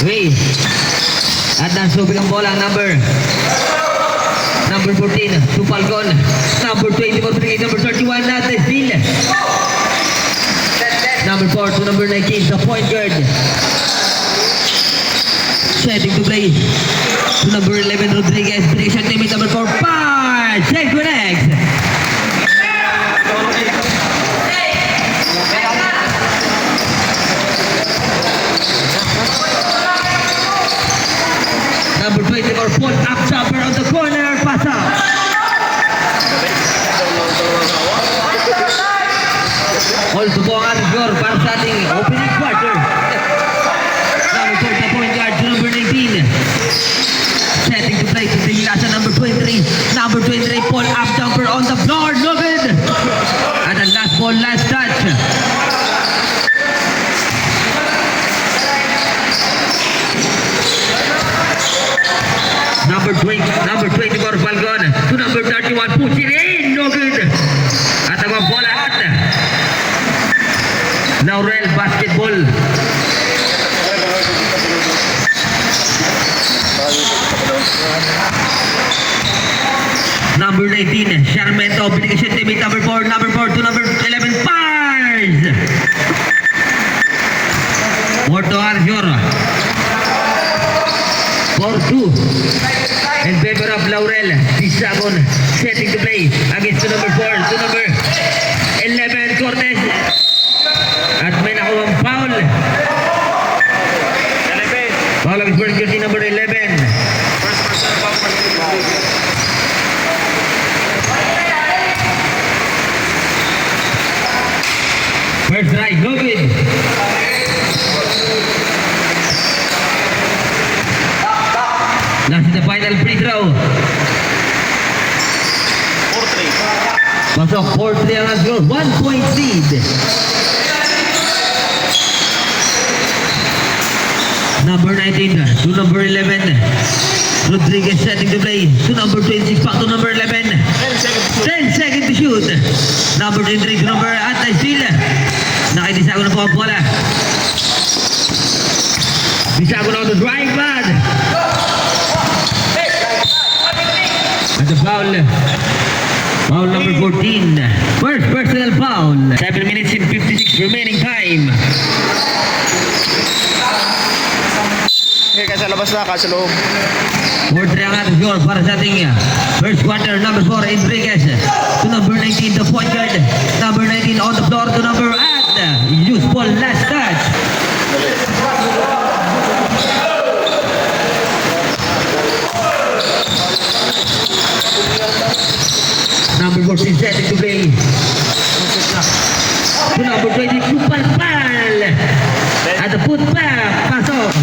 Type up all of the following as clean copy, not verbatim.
Ray. At nasubig ang bola ang number 14 to Falcon. Number 20 for Brigade. Number 31 natin Steele. Number 4 to number 19 the point guard. Setting to play to number 11 Rodriguez. Prediction team number 4 Park. Check for next. Number 24 pull up jumper on the corner. Pass out. Also po ang ating score para sa ating opening quarter. Number 4 the point guard to number 19. Setting to play to the last number 23. Number 23 pull up jumper on the floor. No good. And the last ball, last touch. Number 24 Falcon to number 31 push it in. No good. At ang bola at Laurel basketball. Number 19 Sharmento application team number 4 to number 11 Pars. Porto Arjor 4-2 in favor of Laurel. Bisagon setting to play against to number 4 to number 11 Cortez. At may nakuhang foul. Foul against first jersey number 11. First try, no good. Last is the final free throw. 4-3. Pasok 4-3 ang score. 1 point lead. Number 19 to number 11. Rodriguez setting to play to number 26 back to number 11. 10 seconds to shoot. Number 23 to number Anti-Steele. Nakidisago na po ang bola. Bisago na to drive bad. And the foul. Foul number 14. First personal foul. 7 minutes and 56 remaining time. Okay, kasi labas na, kasi loob. 4-3 ang ating score para sa ating first quarter. Number 4 Enriquez to number 19 the point guard. Number 19 on the floor to number 8. Useful last touch. Number 14 setting to play to number 20 Kupal at the put back. Pasok.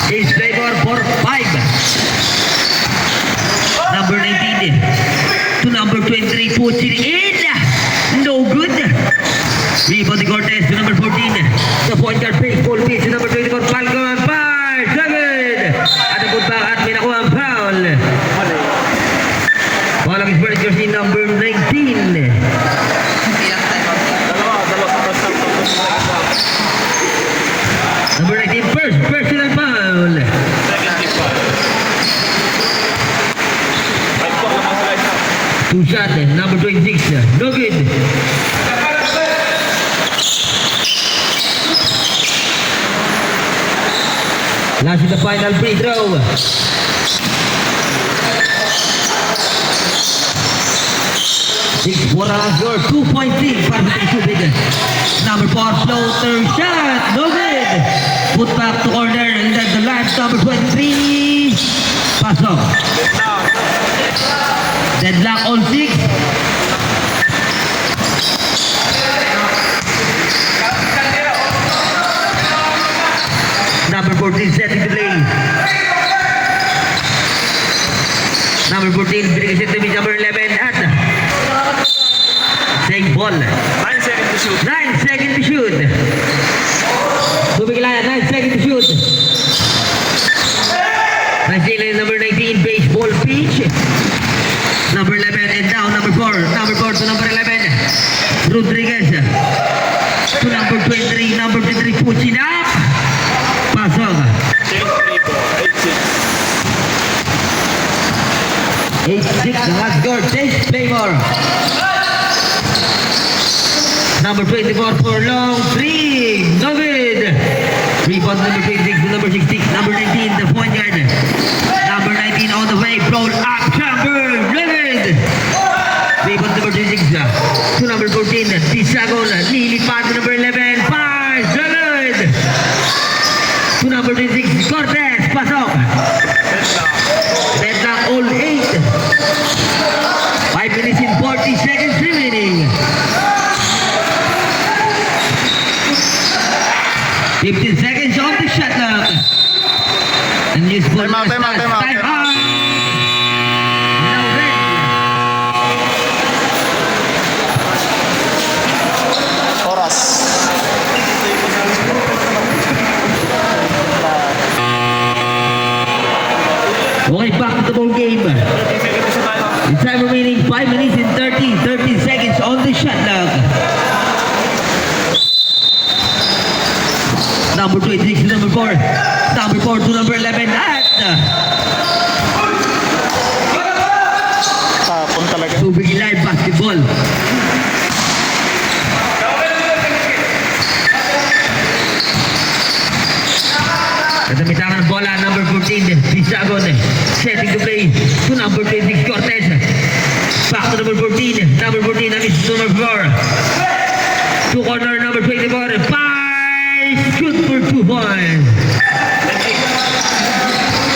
Is favor for 5. Number 19 to number 23 puts it in. No good. Rebound Cortez to number 14. The point guard baseball pitch to number 24 Falcon. Fire. So good. At the put back at may nakuha ang foul. Foul ang first jersey number 19. Number 19 first personal foul. Two shot, number 26. No good. Last is the final free throw. Six, 4 ang score. 2.3 para sa Tubig. Number 4 floater shot. No good. Put back to corner and then the last number 23. Pasok. Deadlock on 6. Number 14 setting to play. Number 14 bring it to me number 11 at same ball. 9 seconds to shoot. 9 seconds to shoot. Tubig Ilaya, 9 seconds to shoot. Number 19 baseball pitch. Number 11 and down number 4. Number 4 to number 11. Rodriguez. to number 23. Number 23 puts it up. Pasok. 8-6 ang last score. Chase Playmore. Number 24 for long 3. No good. Rebound number 26 to number 16. Number 19, the point guard. Number 19 on the way. Roll up. Chamber. No good. Rebound number 26 to number 14. Tisagol. Lilipad to number 11. Pass. No good. To number 26. Cortez. Pasok. Red lock all 8. 5 minutes and 40 seconds remaining. 15 seconds on the shot clock. And this ball Time out, time out, time out. Time out. Now ready. Oras. Okay, back to the ball game. The time remaining 5 minutes and 13 seconds on the shot clock. Number 26 to number 4. Number 4 to number 11 at Tapon talaga. Tubig Live Basketball. Katamitangan ng bola, number 14, Bisagon, setting to play to number 26, Cortez. Back to number 14, number 14, that is number 4. To corner, number 24, Pies, shoot for 2 points.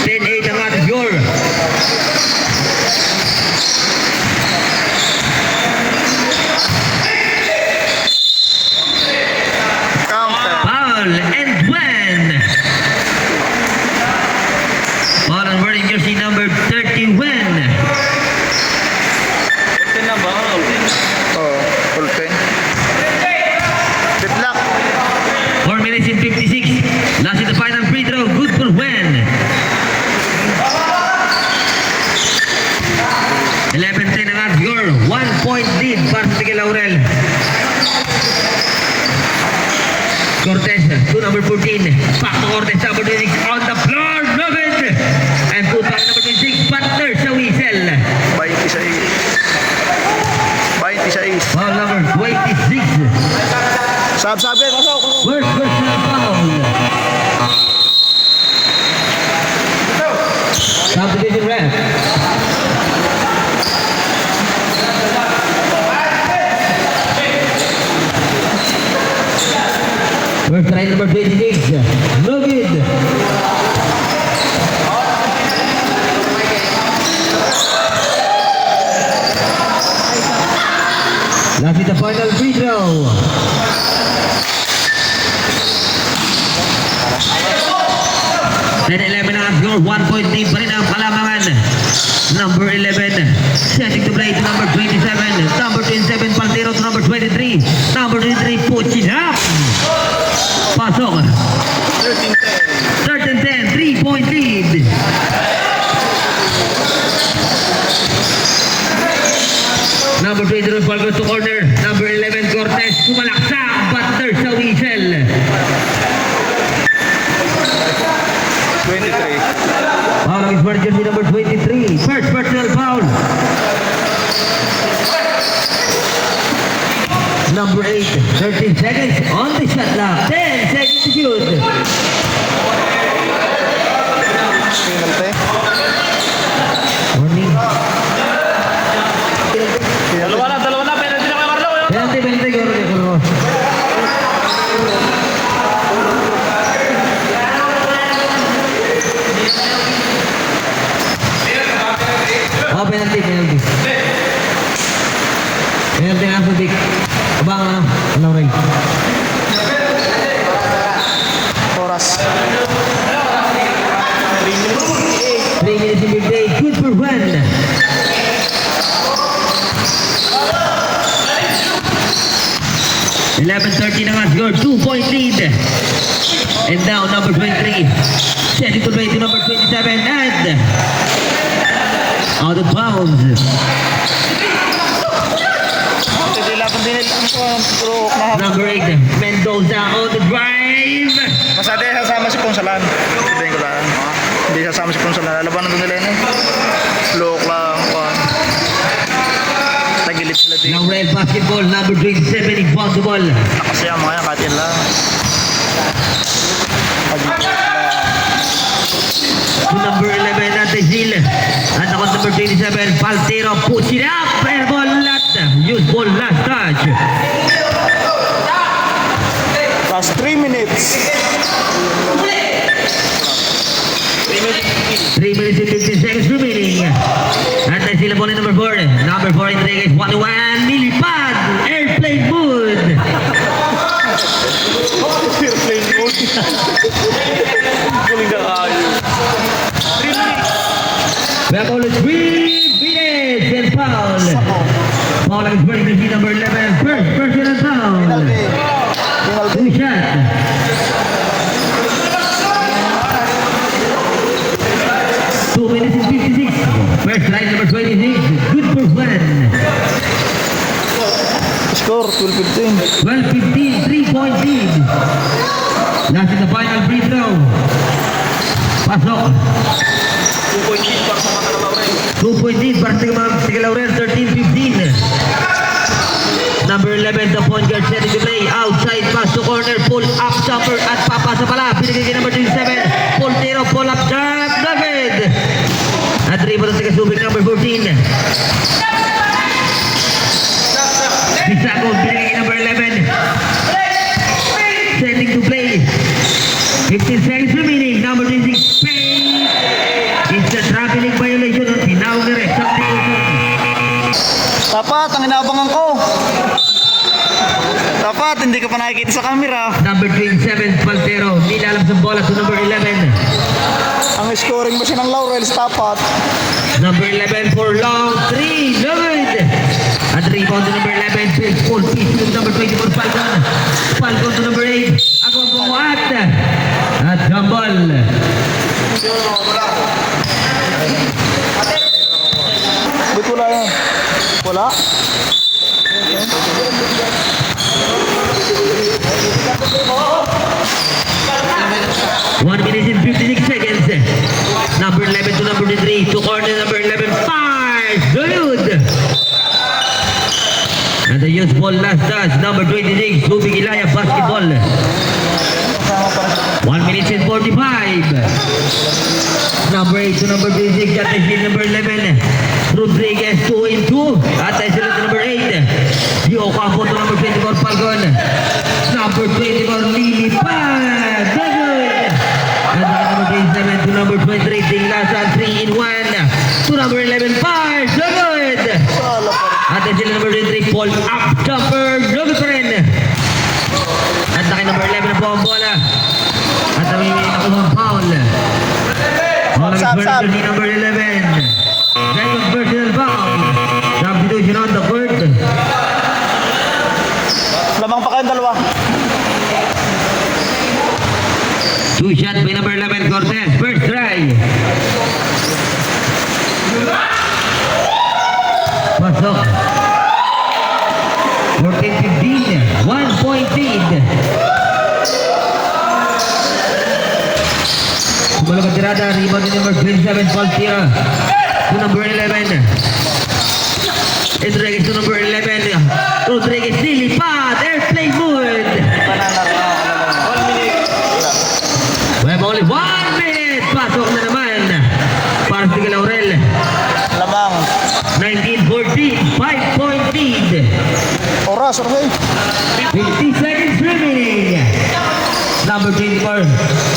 10-8 ang ating score. Counter. Foul and when? Ball on wearing jersey number 30 when? Oh, full 10. Good luck. 4 minutes and 56. Last in the final free throw. Good for when? 11-10 ang ating score. 1 point lead para sa Miguel Laurel. Cortez to number 14. Back to Cortez, number 26 on the floor. No good. And put back number 26. Butler sa whistle. 26. 26. Foul number 26. Sabi, pasok. First personal foul. Subdivision ref. First try number 26. No good. Last is the final free throw. Then 11 ang score, 1 point lead pa rin ang Kalamangan. Number 11, setting to play to number 27. Number 27, Paltero to number 23. Number 23, puts it up. Pasok. 13-10, 3-point lead. Number 23, Palgo to corner. Number 11, Cortez, sumalaksak. Butler sa whistle. 23. Foul ang smart jersey number 23. First personal foul. Number 8, 13 seconds on the shot clock. 10 seconds to shoot. Penalty. Warning. Dalawa na. Penalty na kayo, Carlo. Penalty, Goro. Oh, penalty. Penalty na sa dik. Abang ano rin. Oras. 3 minutes in the day. Good for one. $11-13 na nga score. 2-point lead. And now number 23. Setting to play to number 27 and out of bounds. Ito 11 minute ang stroke na. Number 8, Mendoza on the drive. Basta di sasama si Ponsalan. Sabihin ko lang. Hindi sasama si Ponsalan. Labanan doon nila yun eh. Stroke lang. Tagilip sila din. Laurel basketball, number 27, inbound the ball. Kasi ang mga yan, kahit yan lang. To number 11, Antezil. At ako number 27, Paltero, push it up. Air ball, use ball, last touch. Last 3 minutes. 3 minutes and 15 seconds remaining. Antezil, ball in number 4. Number 4, Enriquez, 1-1. Nilipad, airplane mood. Airplane mode. Galing na kayo. 3 minutes. We have only 3 minutes and foul. Foul is running to number 11. First personal foul. Two shot. Two minutes and 56. First line number 26. Good for one. Score, 12-15. 12-15, 3-point lead. Last in the final free throw. Pasok. 2-point lead para sa mga Laurel, 13-15. Number 11, the point guard setting to play. Outside pass to corner, pull up jumper at papasa pala. Pinigay kay number 27. Poltero, pull up jump, David. At rebound sa kasubik number 14. Bisago, pinigay kay number 11. Setting to play. 15 seconds remaining. Number 26, Payne. It's a traveling violation on tinawag na rin. Dapat, ang inaabangan ko. Dapat, hindi ka pa nakikita sa camera. Number 27, Paltero. Nilalam sa bola to number 11. Ang scoring machine ng Laurel sa tapat. Number 11 for long 3. Good. At rebound to number 11. Big full piece to number 24, Falcon. Falcon to number 8. Ako ang buhat. At Gambal. Ba't wala yan? Wala? 1 minute and 56 seconds. Number 11 to number 3. To corner number 11. Fires. Good. And the use ball last touch. Number 26. Subig Ilaya basketball. 1 minute and 45. Number 8 to number 26. At number 11. Rodriguez 2 and 2. At to number 8. Dio Campo to number 24. Falcon. Number 24. Lilipad. Good. And number 27 to number 23. Tinglasan 3 in 1. To number 11. Fires. Good. At number 23. Paul up jumper. Good pa rin. At number 11 na po ang bola. At may nakuha foul. First ni number 11. Second personal foul. Substitution on the court. Lamang pa kayong dalawa. 2 shots by number 11, Cortez. First try. Pasok. 14-15. 1 point lead. Sumalong tirada. Rebound ni number 27, Paltero. To number 11. Enriquez to number 11. Rodriguez nilipad. Airplane mood. We have only 1 minute. Pasok na naman. Para sa Laurel. Lamang. 19-14. 5-point lead. Oras, oras. 50 seconds remaining. Number 24.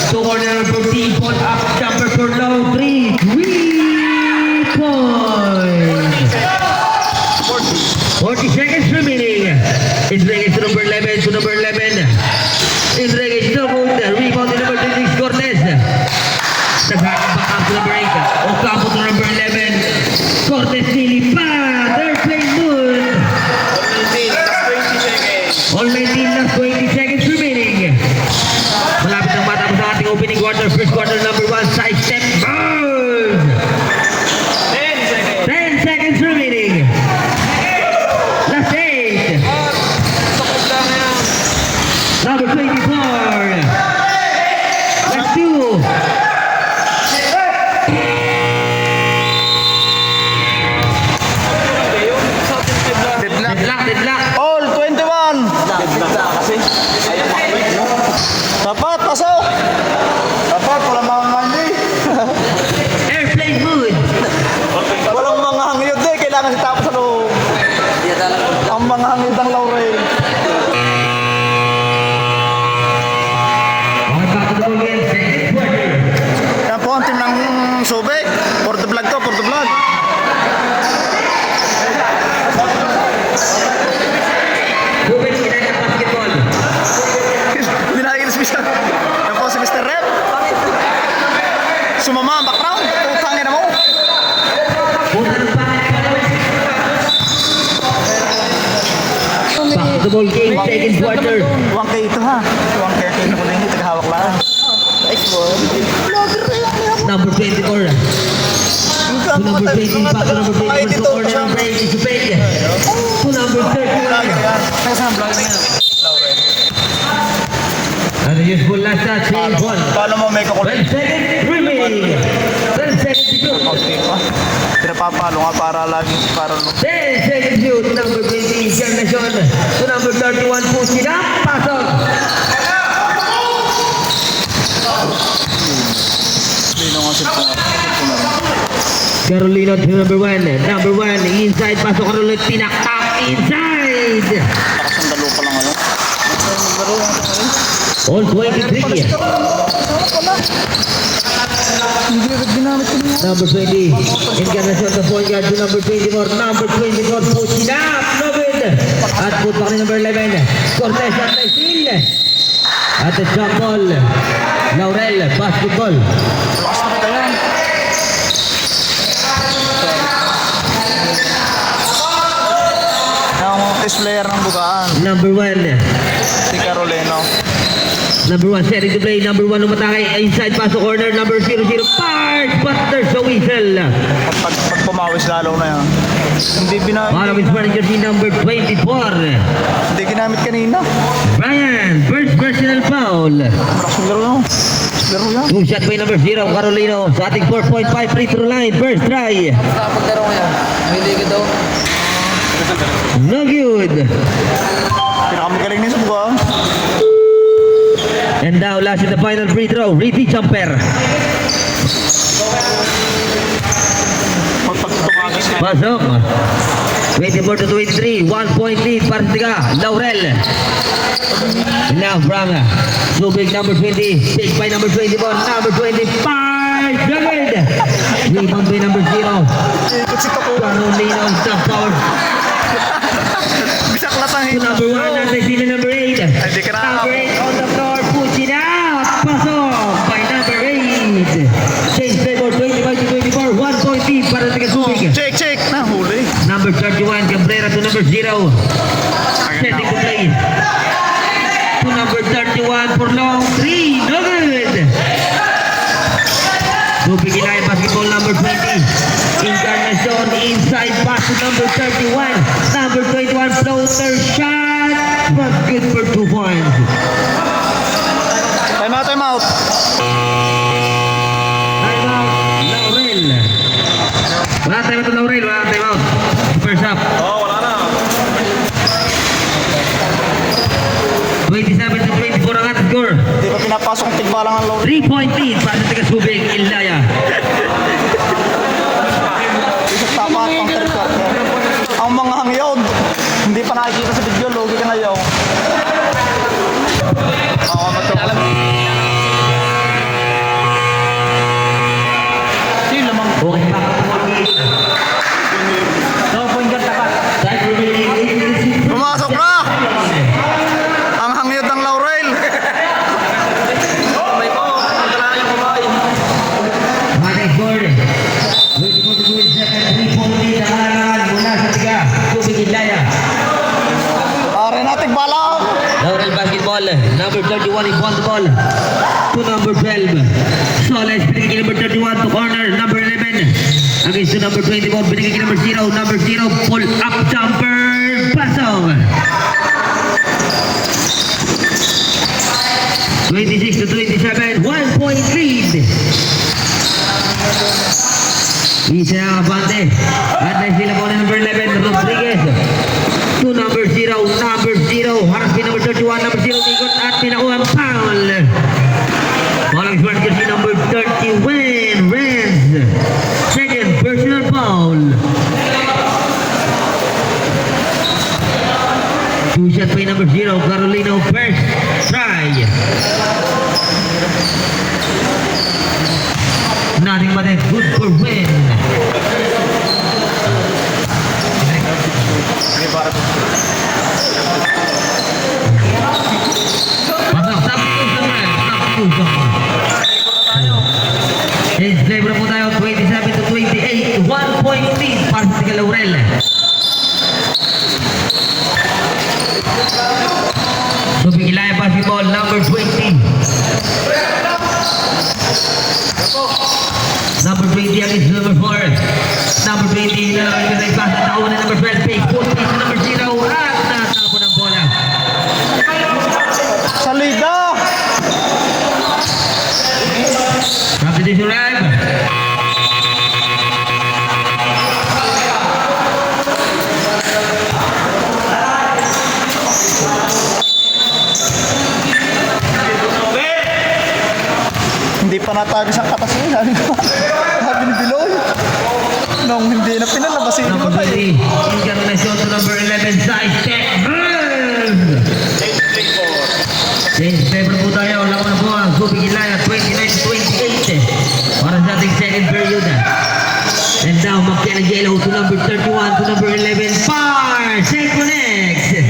To corner number 14. Pull up. Jumper for low. 3 points. 40 seconds remaining. Enriquez to number 11. To number 11. Enriquez no good. Rebound to number 26. Cortez. Back up to number 8. Ocampo to number 11. Cortez nilipad. Airplane mood. All 19 last 20 seconds remaining. Malapit ang matapos sa ating opening quarter. First quarter number 1. Side step. Burn. 10 seconds remaining. Last 8. number 24. Let's do. Deadlock. All 21. Dapat, pasok. Dapat, walang mga hangin. Airplane mode. Walang mga hangin. Di, kailangan sitapos sa loob. Ang mga hangin ng Laurel. Okay, back to the ball game. Second quarter. Yan po ang team ng Subic. For the vlog to, for the vlog. Ruben, kinaya ng basketball. Hindi nakikinis siya. Yan po si Mr. Rep. Sumama ang background. Utangin na mo. Punta ng bakit. Back to the ball game. Second quarter. 1K ito ha. 1K ito ko na hindi. Tagahawak lang. Nice ball. Number 24. To number 20, back to number 21 to corner number 80 to Peg. To number 31. And the useful last touch, change one. Paano mo may 12 kakulit? seconds remaining. 12 seconds to go. Pinapapalo nga para lagi. Para 10 seconds to go. To number 20, Encarnacion. To number 31, Puchina. Pasok. Lino nga sila. Carolino to number 1. Number 1, inside. Pasok Carolino. Tinaktak inside. Nakasandalo pa lang ano. All 23. Number 20, Encarnacion the point guard to number 24. Number 24, pushing up, no good. At put back number 11, Cortez at the steal. At the jump ball, Laurel, basketball. Ang test player ng Bugaan, Number 1, si Carolino. number 1 setting to play. Number 1 umatake, inside pass to corner. Number 00, Park, but there's a whistle. Pag pumawis lalo na yan. Hindi Follow his running jersey number 24. Hindi ginamit kanina. Brian, first personal foul. Malakas yung laro no. Laro yan. Two shot by number 0, Carolino. Sa ating 4.5 free throw line. First try. Paglaro ngayon, may liga daw. No good. Pinakamagaling niya sa Bugaan. And now last in the final free throw. Ricky Jumper. Pagtumagis na. Pasok. 24 to 23. 1 point lead para sa tiga. Laurel. And now from Subic number 20. Take by number 21. Number 25. Good. Rebound by number 0. Ikot si Toko. Carolino. Stop power. Bisak latang To number 1. At sino number 8. Ay, di ka na. Number 8 on the floor. Push it up. Pasok by number 8. Change favor 25 to 24. 1 point lead para sa tiga Subic. Check. Nahuli. Number 31, Cabrera to number 0. Setting to play. To number 31 for long 3. No good. Subic Ilaya basketball number 20. Encarnacion inside pass to number 31. Number 21 floater shot. But good for 2 points. Time out. Timeout, Laurel. Wala timeout to Laurel. Wala timeout. First up. Oo, wala na. 27 to 24 ang ating score. Hindi pa pinapasok ang tigbalang ng Laurel. 3-point lead para sa taga Subic, Ilaya. Isang tapat ang third quarter. Ang mga hangyaw, hindi pa nakikita sa video, logi ka na yaw. Oo, matulog. Sino lamang? Okay, back to 1 No point guard tapat. Time remaining 8 minutes. Pumasok na! Ang hangyod ng Laurel. Kamay ko, magdala yung kamay. Mating score. 24 to 27, 3-point lead ang kailangan mula sa taga Subic, Ilaya. Are natin bala. Laurel basketball, number 31 is on the ball. To number 12. Soles, pinigil number 31 to corner, number 11. Against to number 24, pinigil number 0. Number 0, pull up jumper. Pasok. 26 to 27, 1 point lead. Isa ang abante. At na sila po na number 11, Rodriguez. To number 0, harap si number 31, number 0, Migot at pinakuha ang foul. Walang short kasi number 30, Renz. Second personal foul. Two shot by number 0, Carolino, first try. Nothing but a good for win. Pasok, tapos naman. Change flavor po tayo, 27 to 28. 1 point lead para sa Tiga Laurel. Subigilaya basketball, number 20. Number 20 against number 4. Number 20 na yung pass at ako na number 12. Fake post to number 0 at natapo ng bola. Sa liga! Substitution time. Hindi pa natagos ang kapasinan. Sabi ni Biloy. Nung hindi na pinalabasin mo Number tayo. 3. Incarnation to number 11. Side step. Change flavor po tayo. Laman na po ang Subigilaya 29 to 28. Para sa ating second period. And now, McKenna Yellow to number 31 to number 11. Far! Check connect!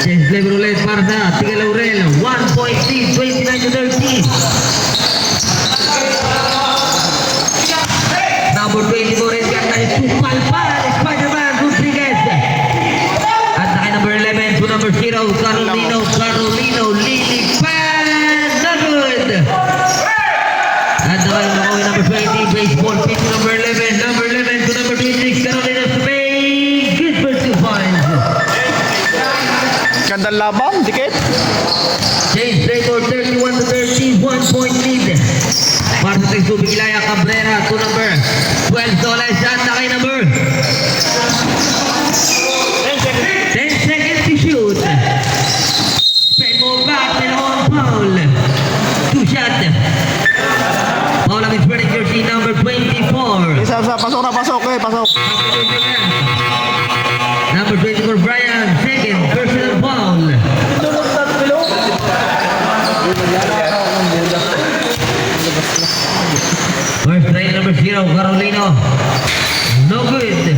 Change flavor ulit para sa Tiga Laurel. 1 point lead, 29 to 30. Number 24 is Supalpal, Spider-Man, Rodriguez. At naka number 11 to number 0, Carolino, Lilipan, not good. At naka number 20, baseball pitch to number 11 to number 26, Carolino Spain, good for 2 points. Gandang laban, dikit. Change flavor 31 to 30, 1 point lead. Para sa Subigilaya Cabrera to number 12 Soles at nakay number 10 seconds to shoot. Spin mo back, pinakawang foul. 2 shot. Foul against British jersey number 24. Isa, pasok na, pasok eh, pasok. Number 24 Brian, second personal foul. First try number 0, Carolino. No good.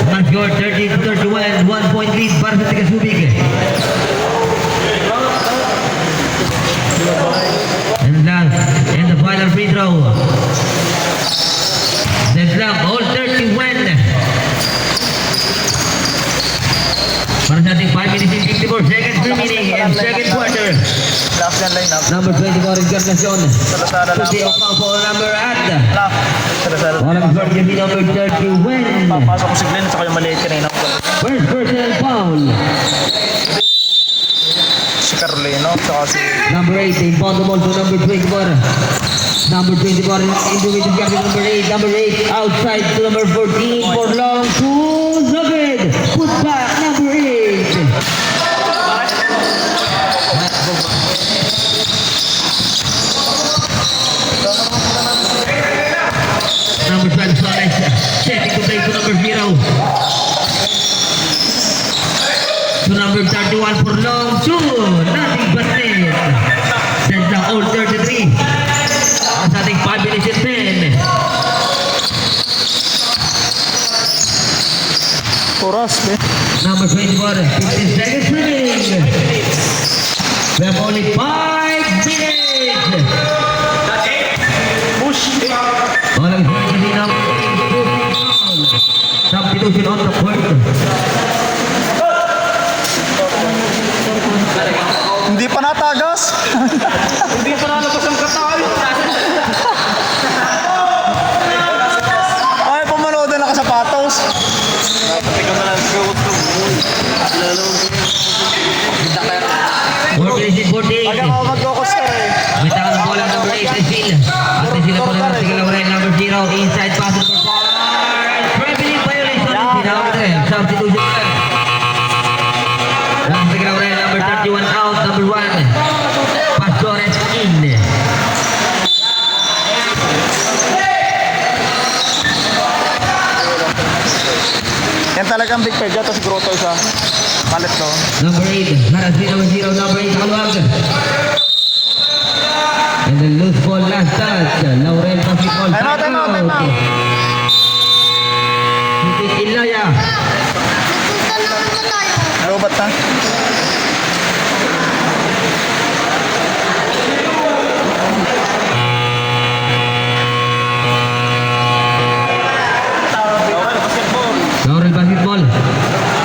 One score 30 to 31, 1 point lead para sa Tiga Subic. And last, and the final free throw. That's lang, all 31. Para sa ating 5 minutes and 54 seconds remaining and second quarter. Last yan line-up. Number 24, Encarnacion. Salasada lang. Susi Ocampo, number at. Lock. Salasada. Walang short kasi number 30, win. Papasok ko si Glenn, saka yung maliit kanina. First personal foul. Si Carolino, saka si... Number 8, impossible to number 24. Number 24, individual captain number 8. Number 8, outside to number 14 for long to Zabid. Put back, number 8. Number 12, Suarez. Setting to play to number 0. To number 31 for long two. Nothing but net. Send the all 33. Ang sa ating 5 minutes and 10. Oras, eh. Number 24, 15 seconds remaining. We have only 5 minutes. Push. Walang hindi na substitution on the court. Hindi pa natagas. Hindi pa nalabas ang katay. Ay, pumanood na nakasapatos. Ikaw na lang siguro. 48. Pag ako Zero, inside pass number 4. Traveling violation. Tinawag rin. Substitution rin. Ang Tiglaw rin, number 31 out, number 1. Pastores in. Yan talagang big peg. Tapos grotto siya. Palit to. Number 8, Harasby number 0, number 8, Kaluag. And the loose ball last touch. Laurel basketball. Time out, time out, time out. Hipit Ilaya. Nagubat na. Laurel basketball.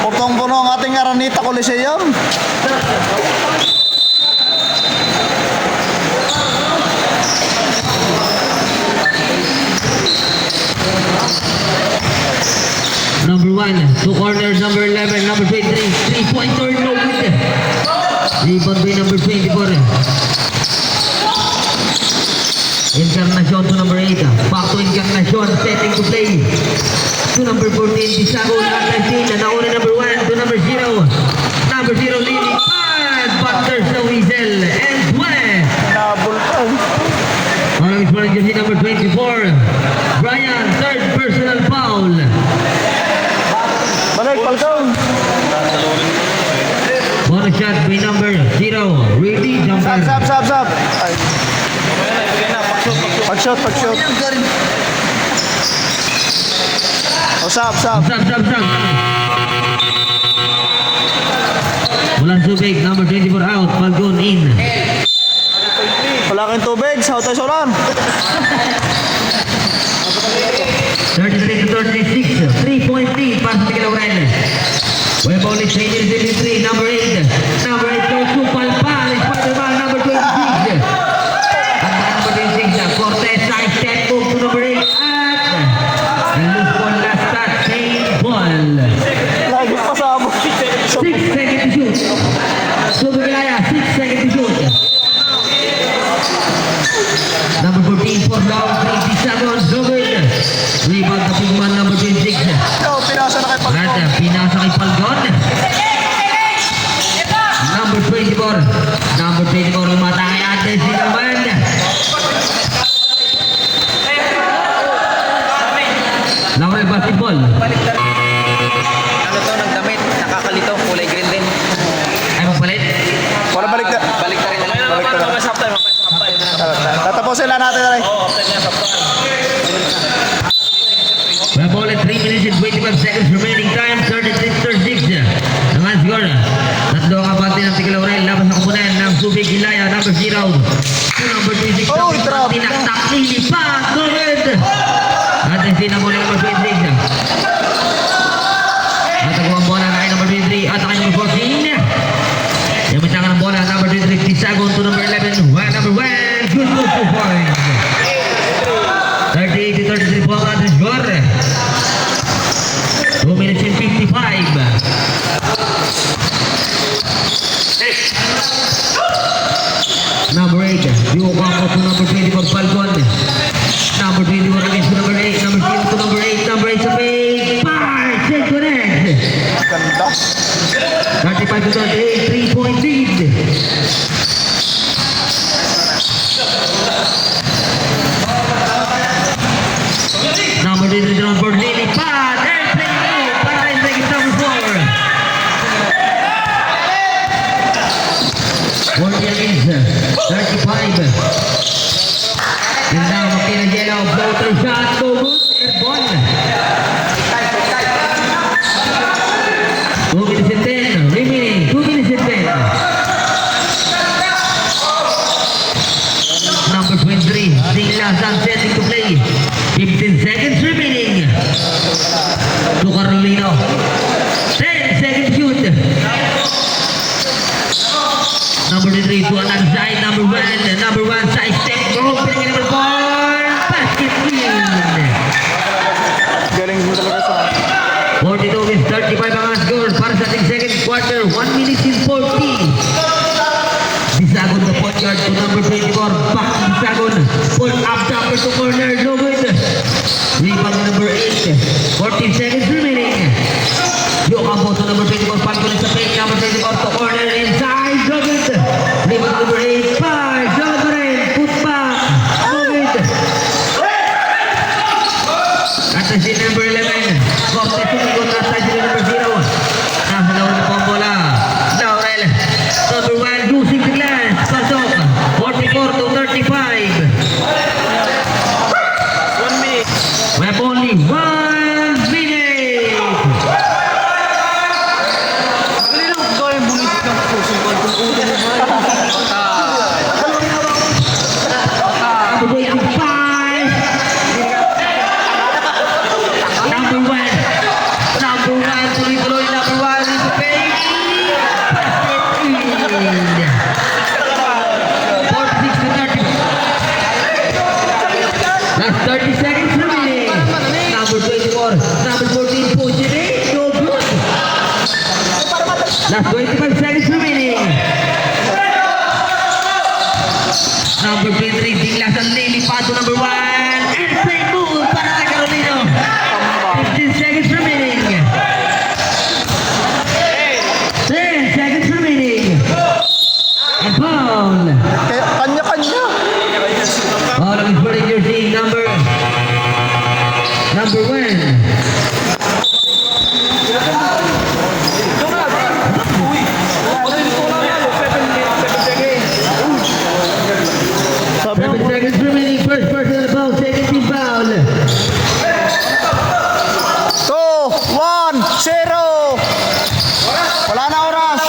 Putong-puno ang ating Aranita Coliseum. Number 1, two corners, number 11, number 23, three-pointer, no good. Rebound by number 24. Encarnacion to number 8. Back to Encarnacion, setting to play. To number 14, Tisago, number 19. Nauna number 1 to number 0. Number 0, Lily. Pass, but there's no whistle. And one. Nabol pa. Orange Orange jersey number 24. Brian, third personal foul. Balik, palgaw. Bonus shot by number 0. Rudy Sab, jumper. sab, sab, sab. Ay. Pag-shot, pag-shot. O, sab, sab. Sab. Walang subig, number 24 out. Falcon in. Wala kang tubig. Sa hotel solan. 33 to 36. 3-point lead. Pass to Kilauran. Web only changes in 3. Number 8. Number 8 goes to Palpal. Spider-Man number 26. At number 26. Cortez side step move to number 8. At loose ball last touch. Same ball. Lagi pasabog. 6 seconds to shoot. Subigaya, 6 seconds to shoot. Number 14, for down, 3 seconds, no good. Rebound the big man, number 26. Yo, pinasa na kay At Palgaw. pinasa kay Palgon. Number 24. Number 24, lumatake at Desi naman. Laurel basketball. Ano to, nagdamit, nakakalito, kulay green din. Ay, magpalit. Wala balik na. Balik na rin na lang. Balik na lang. Tatapusin lang natin na rin. We have only 3 minutes and 25 seconds remaining time. 36-36. Ang score. Tatlo ang abante ng Tiglaw Rail. Labas ang kupunan ng Subic Ilaya. Number 0. To number 26. Oh, drop. Tinaktak. Nilipat. Good. At ang sinamuli number 26. At ang bola na kay number 23. At ang number 14. Yung bitangan ng bola. Number 23. Tisago to number 11. Number 1. Good move to point. 38 to 33 po ang ating score. 2 minutes and 55. Number 8, Dio Campo to number 24, Falcon. Number 24 against number 8, number 0 to number 8, number 8 sa page. Fire! Check connect! Ganda. 35 to 38, 3-point lead. Number 23 on board, Lily Pad. Airplane move para in seconds number 4. 40 against 35. And now Makina Yellow, floater shot, no good, airball. 2 minutes and 10 remaining, 2 minutes and 10. Number 23, Singla San setting to play. 15 seconds remaining. To Carolino. 10 seconds shoot. Number 3 to another side. Number 1 side step. Opening number 4. Basket win. Galing mo talaga sa... 42 with 35 ang score para sa ating second quarter. 1 minute and 40. Bisagon the point guard to number 24. Back to Bisagon. Pull up jumper to corner. No good. to number 8. 14 seconds remaining. Yocampo to number 24. Falcon is a fake. Number 24 to corner inside. Robert. Rebound to number 8. 5. Jonathan. Put back. Robert. At the number 11. Cortez umikot at sa number 0. Nasa loob na po ang bola. Laurel. Number 1 using the glance. Pasok. 44 to 35. 1 minute. We have only 1 minute. Kanina ko yung bumisit ng susunod kung ulo mo ba? Number 25. Number 1. Number 1. Tuloy-tuloy. Number 1 is a fake. Pass it in. 46 to 30. Last 30 seconds remaining. Number 24. Number 14. Push it in. No good. Last 25 seconds remaining. Number 23. Tinglas ang lilipat to number 1. Inside move para kay Carolino. 15 seconds remaining. 10 seconds remaining. And foul. Kaya kanya-kanya. Foul of his body jersey number 1. Sabi 7 mo, seconds remaining. First personal foul. Second team foul. 2, 1, 0. Wala na oras.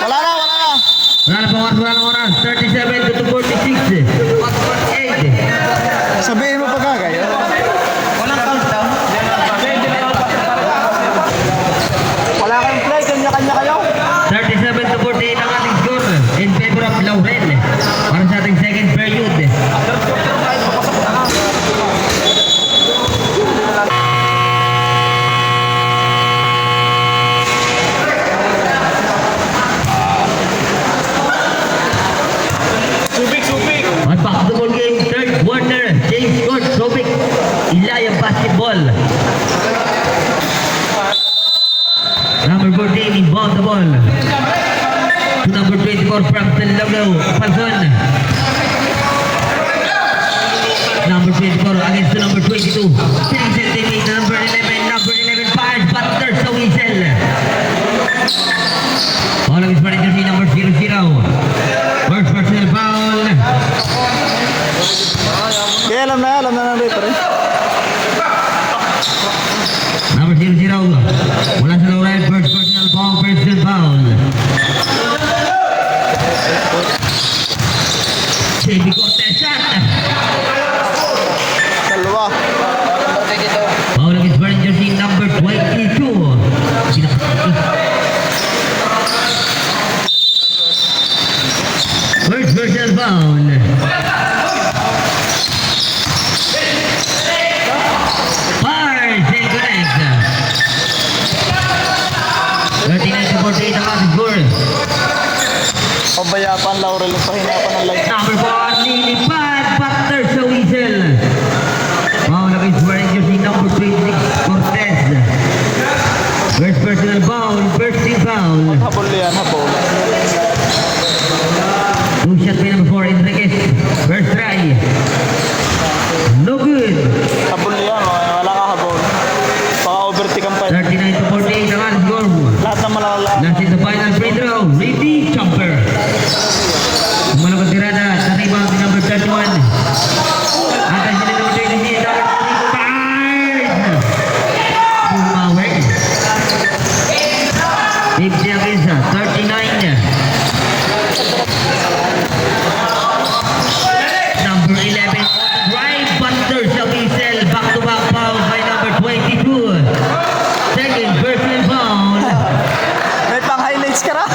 Wala na. Wala na pang oras. 37 to 46. 48. Sabihin mo pa gagaya. Walang countdown. Wala kayong play, kanya-kanya kayo. 37 to 48 ang ating score in favor of Laurel para sa ating second period. Subik. On basketball game, third quarter, James Scott, Sobik, Ilaya basketball. Number 14 inbound the ball. To number 24, Frampton Logo, Falcon. Number 24 against the number 22. 3 centimeter, number 11 fires, but there's a whistle. All of his running jersey, number 00. First personal foul. Kaya alam na ng referee. Number 00. Wala sa Laurel, first personal foul. JB Cortez shot. Dalawa. Foul of his running jersey, number 22. First personal foul. Fires and connects. 39 to 48 ang ating score. Pabayaan Laurel ang pahinapan ng light. Number 4, nilipad, Butter sa whistle. Foul of his wearing jersey, number 26, Cortez. First personal foul, first team foul. Habol yan, habol. 2 shot by number 4, Enriquez. First try. No good. Habol yan, wala ka habol. Baka overtake ang pa. 39 to 48 ang ating score. Lahat na malala. Last is the final free throw. Ready, jumper. Kumalong ang tirada sa rebound ni number 31. At ang sila number 23, number 25. Bumawag. 50 against 39. Number 11 on the drive. Butter sa whistle. Back-to-back foul by number 22. Second personal foul. May pang highlights ka na.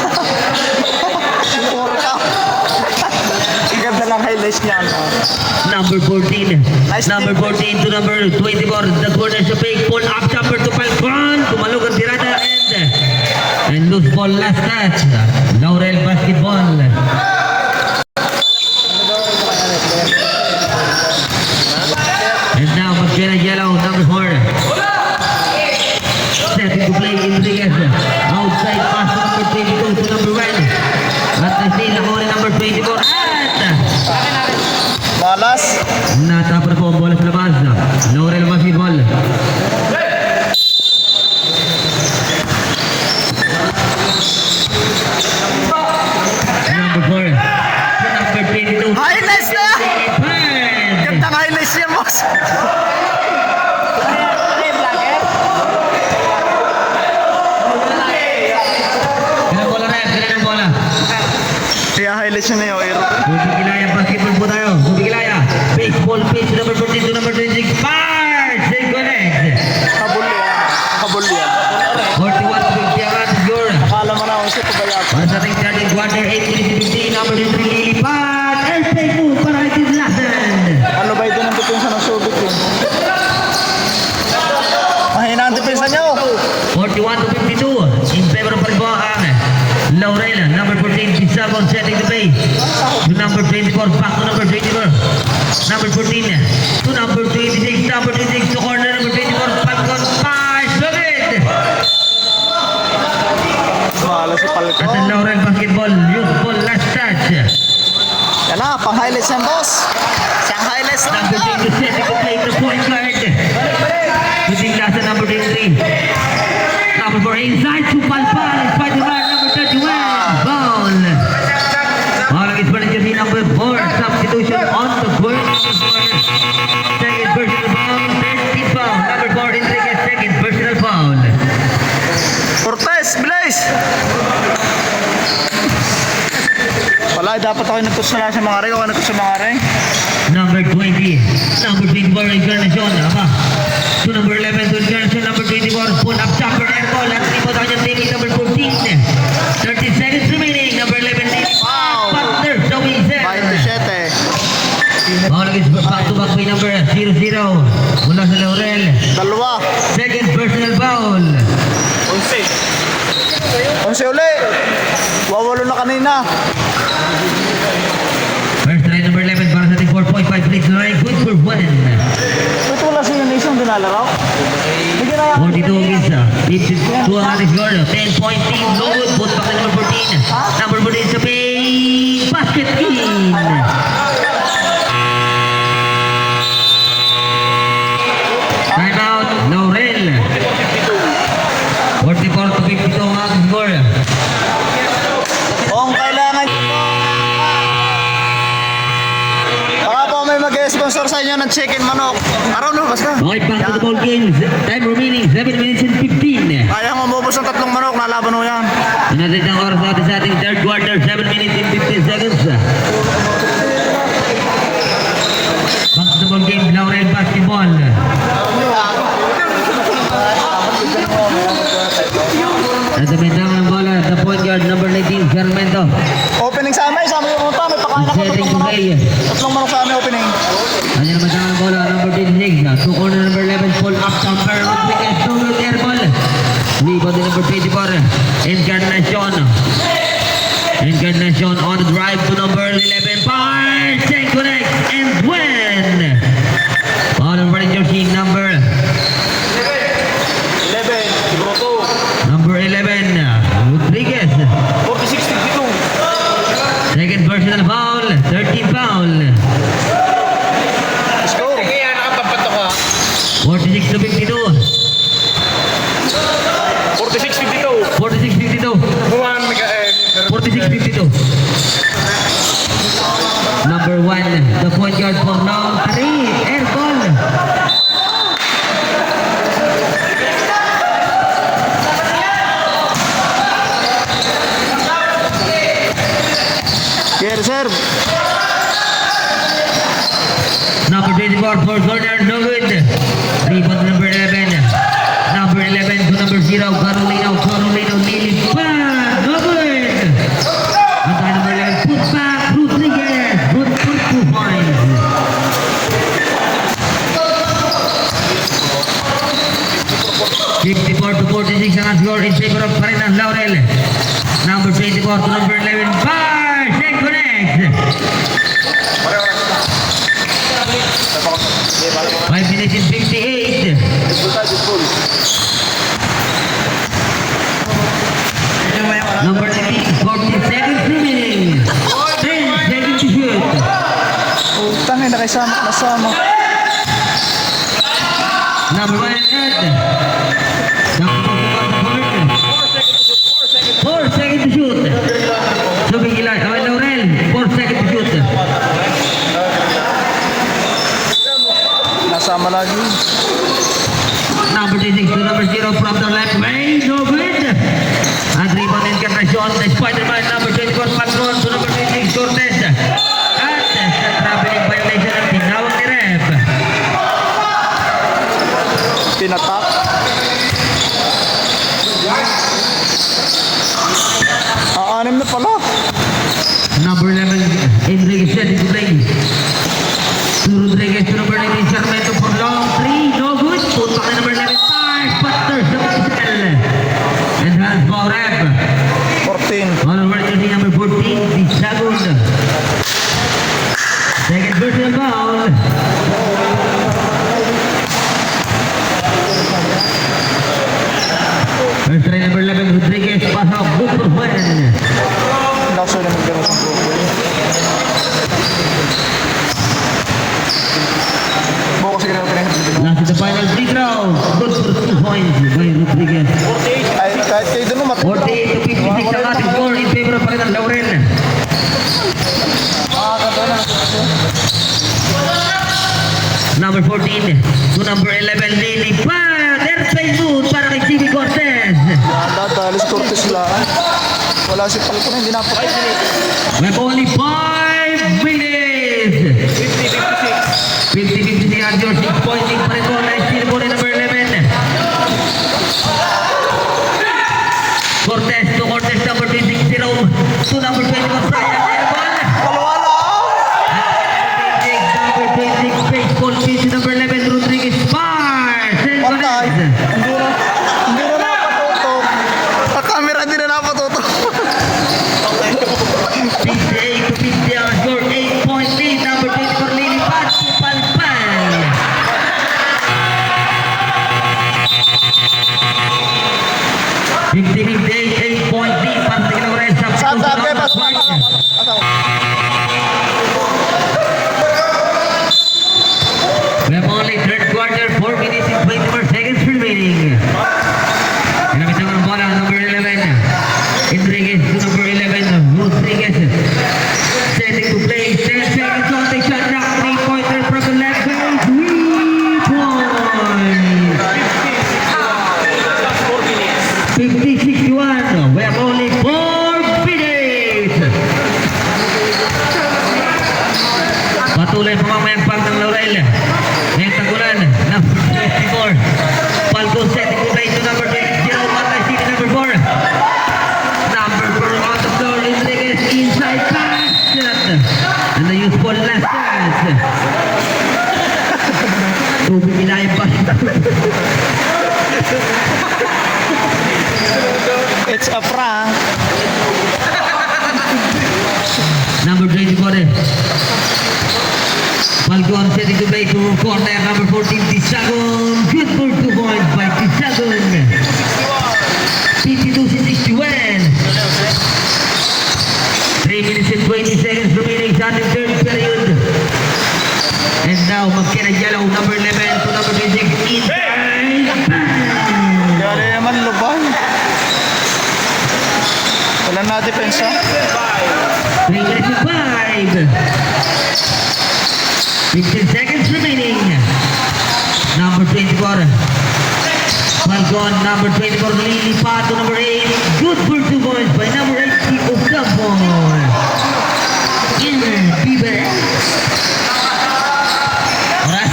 Siguro ka. Ang ganda ng highlights niya. Number 14. Nice Number team. 14 to number 24. The corner sa fake. Pull up jumper to Falcon. Tumalog ang tirada and loose ball last touch. Laurel basketball. And now, Magkena Yellow, number Ganang bola rin, ganang bola. Kaya highlights yun na yung air. Subi Kilaya, basketball po tayo. Subi Kilaya. Baseball pitch, number 14 to number 26. Fires! They connect. Kabul yan. Kabul yan. 41 to 50 ang ating score. Akala mo na kung siya pabayat. Para sa ating starting quarter, 8 minutes to 15. Number 23, lilipat. Airplay move para kay Tim Lassen. Ano ba ito ng depensa ng Subic yun? Mahina ang depensa nyo. 41 to 52. In favor of Paribuakan. Laurel, number 14, Pisabon setting the pace. To number 24, back to number 24. Number 14, to number 26, number 26, to corner number 24, Falcon, pass, solid! Mahala si Falcon. At ang Laurel basketball, youthful last touch. Yan na, pang highlights yan, boss. Siyang highlights na. Number 10 to setting the play to point guard. Putting last at number 23. Number 4 inside to Palpal, in spite of that, number 31, ball. All is for jersey number 4, substitution on the court. Second personal foul, 13 foul. Number 4, Enriquez, second personal foul. Cortez, Blaze! Wala, dapat ako nagtuts na lang sa mga rin. Ako nagtuts sa mga rin. Number 20, number 24, Encarnacion. Aba. To number 11, to Encarnacion, number 24, pull up jumper, air ball. At ipot ang yung teammate, number 14. 30 seconds remaining, number 11, Wow. partner, Joey Zer. 27. Ball is back to back by number 00. Mula sa Laurel. Dalawa. Second personal foul. 11 uli. Wawalo na kanina. First try number 11 para sa ating 4.5 minutes line. Good for 1. Ito wala si Nation dinalaraw. Bigyan na yan. 42 against 52 ang ating score. 10-point team. No good. Put back na number 14. Number 14 sa paint. Basket in. Timeout. Laurel. 44 to 52 ang ating score. Kung kailangan baka po may mag-sponsor sa inyo ng chicken manok. Araw na, basta. Okay, back to the ball game. Time remaining 7 minutes and 15. Kaya nga umubos ng 3 manok, nalaban mo yan. Natin ang oras natin sa ating third quarter, 7 minutes and 15 seconds. Back to the ball game, Laurel basketball. At the bintang ng bola, the point guard, number 19, Carmento. Opening sa amin, sa amin yung punta, may pakain ako Setting to 3 manok. play. 3 manok sa amin opening. Ano naman ang bola, number 26, to corner number 11, pull up jumper, with wicket, no good air ball. Rebound din number 24, Encarnacion. Encarnacion on the drive to number 11, fires, and connect, and win. On the running jersey, number 11, Groto. number 11, Rodriguez. 46-52. Second personal foul, 13 foul. Let's go. 46 to 52. 46-52. 46-52. 46-52. Number 1, the point guard for now, Tari, air ball. Yeah, reserve. Number 24 for corner, no good. Rebound number 11. Number 11 to number 0, Carolino, Lilipan, no good. At number 11, put back, Rodriguez, good for 2 points. (54 to 46 ang score in favor of Parinas Laurel. Number 24 to number 11, fires and connects. 5 minutes and 58. Number 19, 40 seconds remaining. 10 seconds to shoot. Utang na kaisama kasama. Number 1, Ed. 4 seconds to shoot. Subigilay. Laurel, 4 seconds to shoot. tama lagi. Number 26 to number 0 from the left way, no good. And rebound in conversion, the Spider-Man number 24 patron to number 26 Cortez. At sa traveling violation ng tinawag ni Ref. Pinatak. Aanim na pala. Number 11, Enriquez ready to play. To Rodriguez to number 19, Sarmiento for long 3, no good. Punta kay number 11, Tars, but there's no Isabel. And has ball Ref. 14. On over to number 14, the Sagun. Second personal foul. First try number 11, Rodriguez, pass off, good for Juan. Lakas na magkaroon sa grupo. Bukas siguro ka rin. Last in the final free throw, good for 2 points by Rodriguez. Ay, kahit kayo doon matindi. 48 to 56 ang ating score in favor pa rin ng Laurel. Number 14 to number 11, Lily Pan. There's play move para kay Jimmy Cortez. Dahil si Cortez lang. Wala si Falcon, hindi na po. We have only 5 minutes. 50-56 ang George, 6 points in pa rin po. Nice steal po ni number 11. Cortez to Cortez, number 26, Jerome. To number 21, Brian. Airball. Wala. Number 26, baseball pitch, number 11, Rodriguez. Fires. And Patay. connects. Hindi na napatutok. Sa camera hindi na napatutok. 58 to 50 ang score, 8-point lead. Number 24, Lily Pat. Palpan. $58, 8-point lead. Para sa Laurel. Saan kay Bas? We have only third quarter, 4 minutes and 24 seconds remaining. Kinakita ng bola, number 11. Enriquez to number 11, Rodriguez. Setting to play, 10 seconds on the shot clock, 3-pointer from the left side, 3 points. 50-61, we have only 4 minutes. Patuloy pamamayang pang ng Laurel. Ngayong tagulan, number 24. Falcon setting to play to number 20. Matay City, number 4. Number 4 on the floor. Enriquez inside pass. And the useful last chance. Tubig nila yung pass. It's a prank. Number 24. Falcon setting to play to corner. Number 14, Tisagon. Good for 2 points by Tisagon. 52-61. 3 minutes and 20 seconds remaining sa ating third period. And now, magkinag-yalaw, number 11 to number 26, inside. Gari naman lubay. Wala na depensa. 3 minutes and 5. 15 seconds remaining. Number 24. Falcon, number 24, Lily Pato, number 8. Good for 2 points by number 8, Chico Gabon. Bieber. Oras?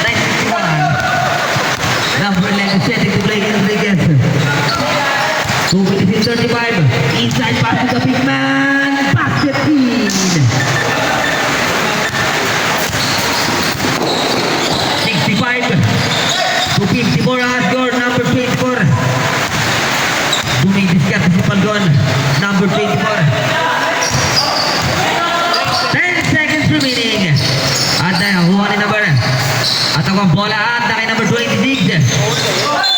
9:51. Number 11, setting to play Enriquez. 2 minutes and 35. Inside pass to the big man. Basket in. 65 to 54 ang score, number 24. Dumidiskat si Falcon, number 24. 10 seconds remaining. At nakuha ni number. At ang bola at kay number 26.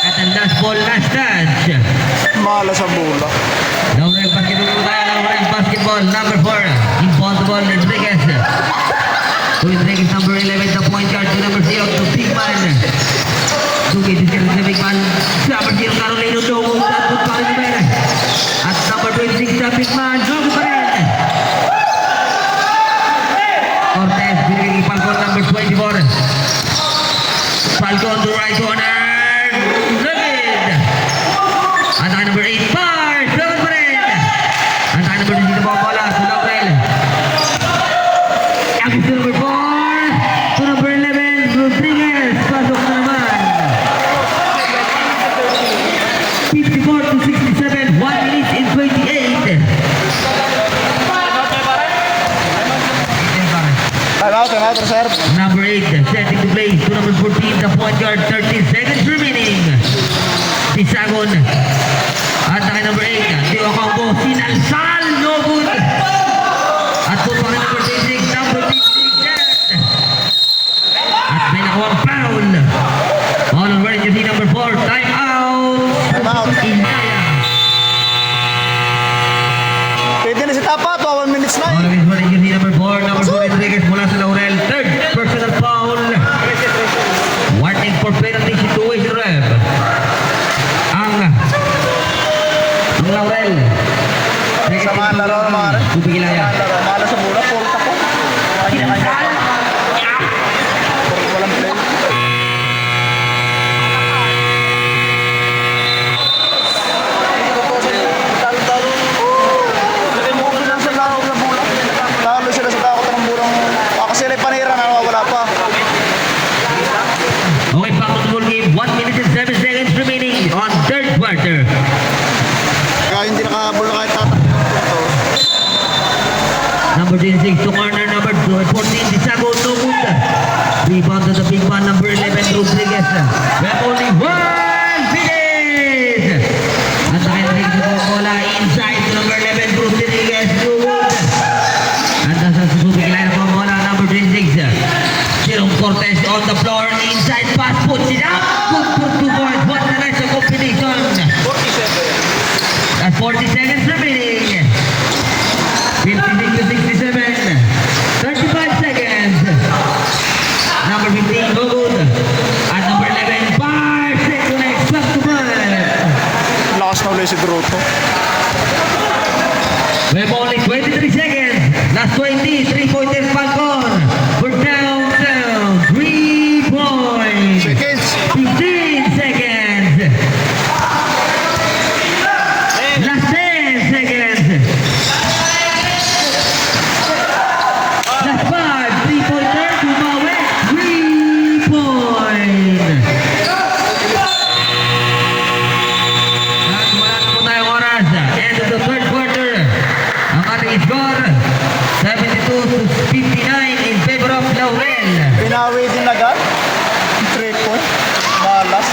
At ang last ball, last touch. Mala sa bola. Laurel basketball tayo, Laurel basketball, number 4. Impossible, Rodriguez. To Enriquez, number 11, the point guard, to number 0, to big man. Dumidiskat si big man. Number 0, Carolino Domo, tapos pa rin number. At number 26, the big man, Domo pa rin. Cortez, binigay right corner. Good. Atake number 8, Mars. Laban pa rin. Atake number 2, dito bola sa Laurel. Agis to number 4. To number 11, Rodriguez. Pasok na naman. 54 to 67. 1 minute and 28. Time out, sir. Number 8, setting to play to number 14, the point guard, 13 seconds remaining. Tisagon. At naka number 8, Dio Combo, Sinalsal, no good. At po pa number 36, number 36, dead. At may nakawang foul. All on ready, jersey number 4, time out. Time out. Inaya. Pwede na si Tapat. 1 minutes na All eh. on ready, jersey number 4, number 4, Rodriguez mula sa Laurel. Third personal foul. Warning for penalty situation ref. Ang Laurel. Samahan laro, mga rin. Pupigilaya. Mala sa mura. Pulta ko. Kanya-kanya. Walang play. Lalo sila sa takot ng burang. Kasi sila panira na wala pa. Okay, back-to-ball game. 1 minute and 7 seconds remaining on third quarter. Kaya hindi nakahabol na kahit tatak. Number 26 to corner, number 14, Tisago, no good. Rebound to the big man, number 11, Rodriguez. But only one minute. At sa kanya rin sa bola, inside to number 11, Rodriguez, no good. At sa susubig line ng bola, number 26, Jerome Cortez on the floor, inside pass, puts it up. Good for 2 points. What a nice combination. 47. At 40 seconds remaining. 56 to 67. 35 seconds. Number 15, no good. At number 11, 5 seconds. Back to back. Lakas na ulit si Grotto. We have only 23 seconds. Last 20. 3-pointers, Falcon. We're down. 3 points. Seconds. 15 seconds. Last 10 seconds. Last 5. 3-pointer. Bumawi. 3 point. At wala na po tayong oras. End of the third quarter. Ang ating score, 72 to 59 in favor of Laurel. Pinawi din agad. 3 point. Malas.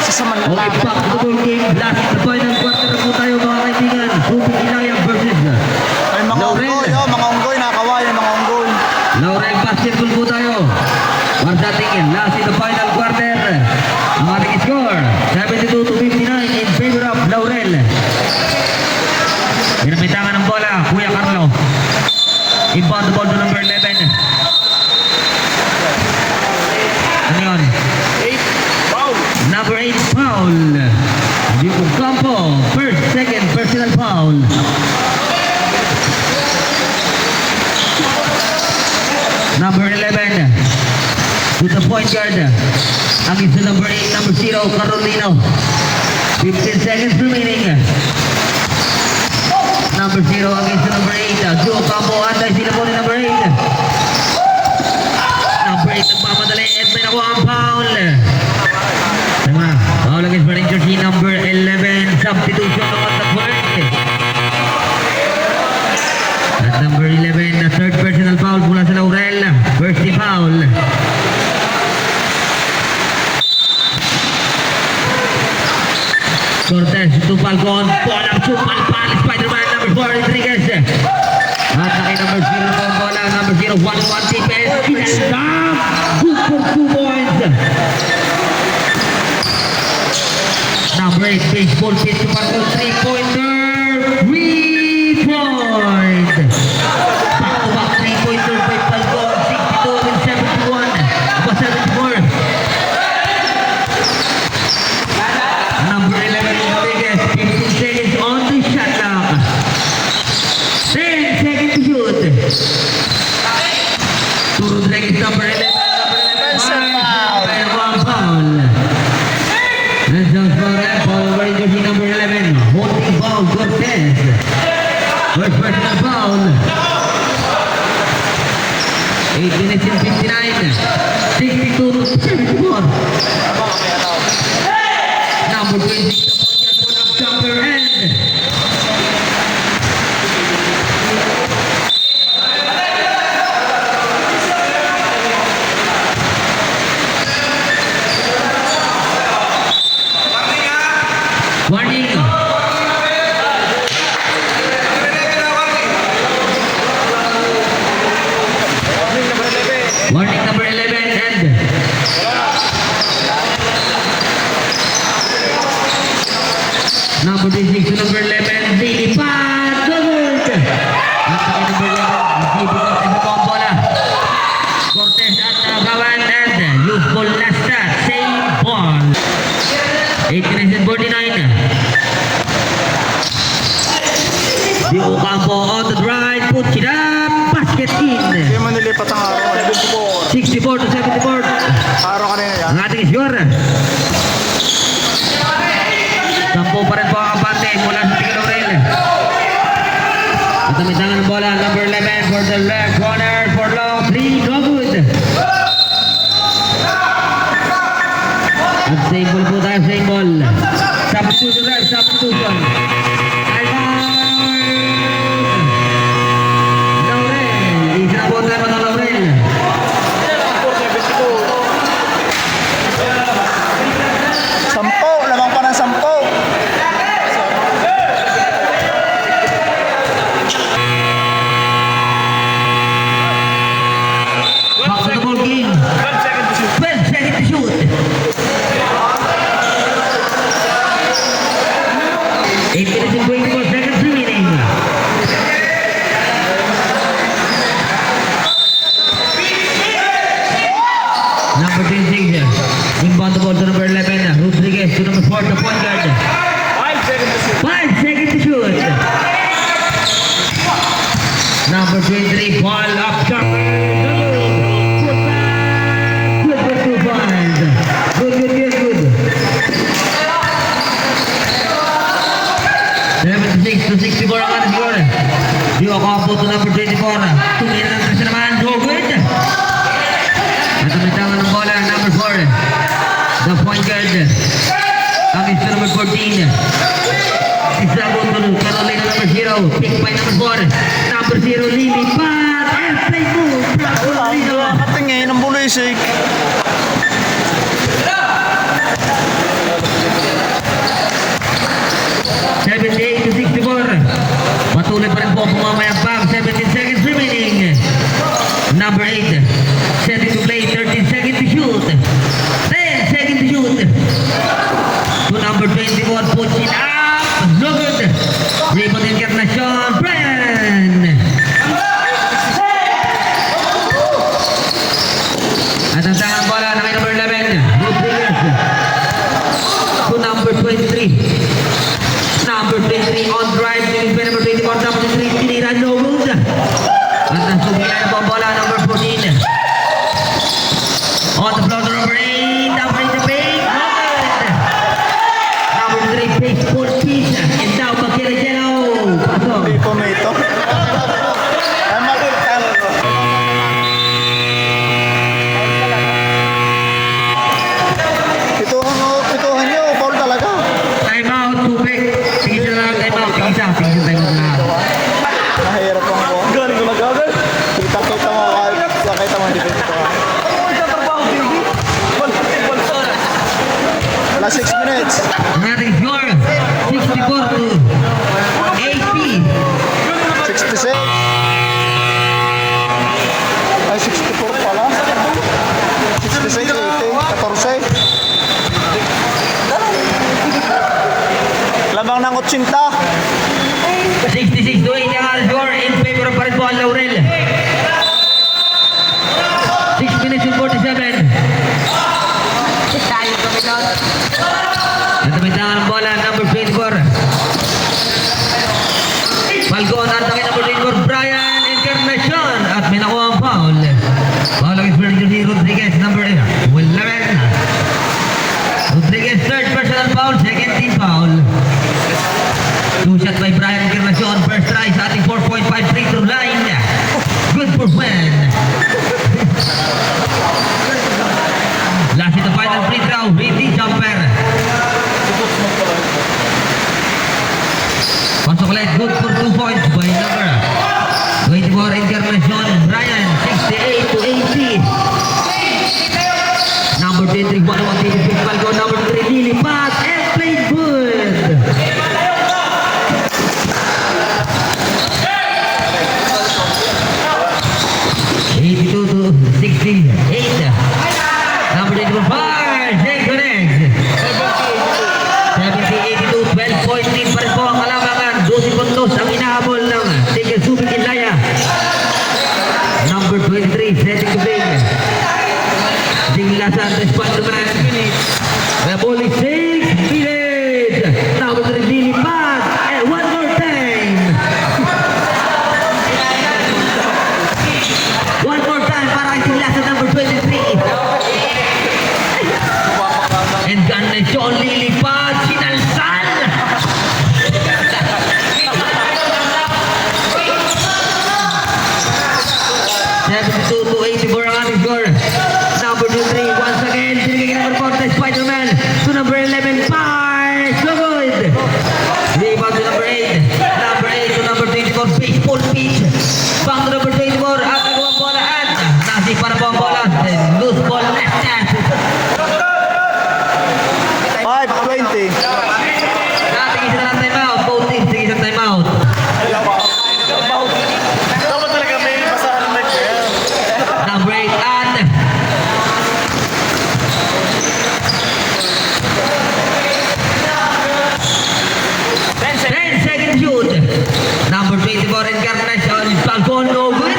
Sasaman na Okay, lang. back to the ball game. Last the final quarter na po tayo mga kaibigan. Subi Ilaya versus Ay, mga Laurel. unggoy, oh, mga unggoy, nakakaway ng mga unggoy. Laurel basketball po tayo. Para sa ating last in the final quarter. Ang ating score, 72 to 59 in favor of Laurel. Ginamitangan ng bola, Kuya Carlo. Inbound the ball to number 11. Ano yun? 8. Foul. Number 8 foul. Yuko Campo, first, second personal foul. Number 11 to the point guard. Ang isa number 8, number 0, Carolino. 15 seconds remaining. Number 0 against number 8. Joe Campo, antay sila po ni number 8. Number 8 nagmamadali at may nakuha ang foul. Tama, foul against Maring jersey number 11. Substitution naman the point. At number 11, the third personal foul mula sa Laurel. First team foul. Cortez to Falcon. Ball up to Palpal. Spider-Man number 4, Rodriguez. At naki number 0 po ang bola. Number 0, 1-1 defense. Pinasdam. Good for 2 points. Number 8, baseball pitch to Falcon. 3-pointer. 3 point. Back-to-back 3-pointer by Falcon. 62 and 71. Aba 74. Number 11, Rodriguez. 15 seconds on the shot clock. 10 seconds to shoot. 24. Number 26, the point guard for the jumper end. Warning. Warning number 11 and number 26 to number 11, lilipat, good! At kami number 11, Gibo Cortez sa buong bola. Cortez at Gawan and youthful last shot, same ball. 89 and 49. Di Ocampo on the drive, puts it up, basket in. Hindi mo nilipat ang araw. 64 to 74. Araw kanina yan. Ang ating score. 10 pa rin po ang kampante mula sa Tigil Laurel. At ang mitangan ng bola, number 11 for the left corner for long 3, no good. At same ball po tayo, same ball. Substitution ref, substitution. Time out! Laurel, isa na po tayo mga Laurel. Sampo, lamang pa ng sampo. Back to the ball game. 12 seconds to shoot. 8 minutes and 24 seconds remaining. Number 26, inbound the ball to number 11, Rodriguez to number 4, the point guard. 5 seconds to shoot. Number 23, ball up jumper. Good for 2 points. Good. 76 to 64 ang ating score. Di Ocampo to number 24. Tumira ng kasi naman. Go good. At ang mitangan ng bola, number 4. The point guard. Ang isa number 14. Isago to Carolina number 0. Pick by number 4. Number 0, Lily Pat. And play move. Carolina. Nakatingin ang bulisik. To 64. Patuloy pa rin po pumamayang pag. 17 seconds remaining. Number 8. Setting to play. 13 seconds to shoot. 10 seconds to shoot. To number 24. Puts it up. No good. Rebound Encarnacion. Brian. At ang tangang bola na kay number 11. Rodriguez. To number 23. Number 23 on drive, by number 24, number 23, tinira, no good. At nasubilan na po ang bola, number 14. On the floor, number 8, number 8 the paint, no good. Number 3, pace for peace, and now Bakiragelo. Pasok. Hindi ko na ito. Ay, makita. Pituhan nyo. Foul talaga. Time out, tubig. Sige na lang, time out. Sige time out na. Mahirap ang buwan. Galing ko nag-gagal. Kita mo. Nakita mo hindi pito. Wala 6 minutes. Ang ating score, 64 to 80. 66. Ay, 64 pala. 66, 80, 14. Labang ng 80. 66 to 80 ang ating score in favor of pa rin po ang Laurel. 6 minutes and 47. At namintangan ang bola, number 24. Falcon at ang number 24, Brian Encarnacion. At may nakuha ang foul. Foul ang experience ni Rodriguez, number 11. Rodriguez, third personal foul, second team foul. 2 shot by Brian Encarnacion, first try sa ating 4.5 free throw line. Good for when. Last hit of final free throw, Randy Jumper. Pasok ulit, good for 2 points by number 24 Encarnacion Brian, 68 to 80. Number 23, 101 principal go. Number 3, Lily Pat, and played good. $82 to 68. Number 25, Jay connects. 70-82, 12 point lead pa rin po ang kalamangan. 12 puntos ang inahabol ng Tigil Subic Ilaya. Number 23, setting to play. Dingla Santos, Pandaman. The ball is 6 minutes. Number 3, Lily Pat. And one more time. One more time para ang Dingla sa number 23. And Encarnacion Lily Pat, sinalsal. To 84 ang ating score. Number 23, once again, binigay number 4, Spider-Man. To number 11, Pars. So good. Rebound to number 8. Number 8 to number 24, baseball pitch. Back to number 24, at nagawang bola at nasi para po ang bola. Loose ball, left hand. 5-20. Nating isa na ng timeout. Both teams, tigil isang timeout. Dapat talaga may basahan ng match. Number 8, and second shoot. Number 24, Encarnacion Falcon, no good.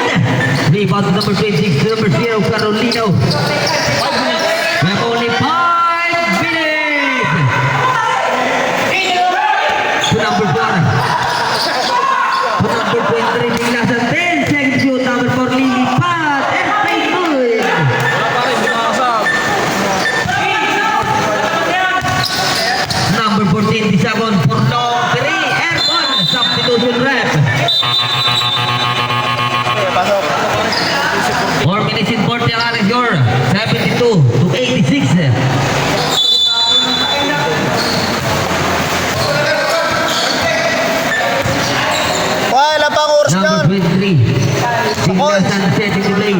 Rebound to number 26, to number 0, Carolino. We have only 5 minutes. To number 4. To number 23, Biglasan. 10 second shoot. Number 4, Lily Pat. And play good. Number 14, Disagon for long 3 and 1. Substitution rep. 4 minutes in 40 ang ating score. 72 to 86. Wala pang oras Number yan. 23. Tiglasan setting to play.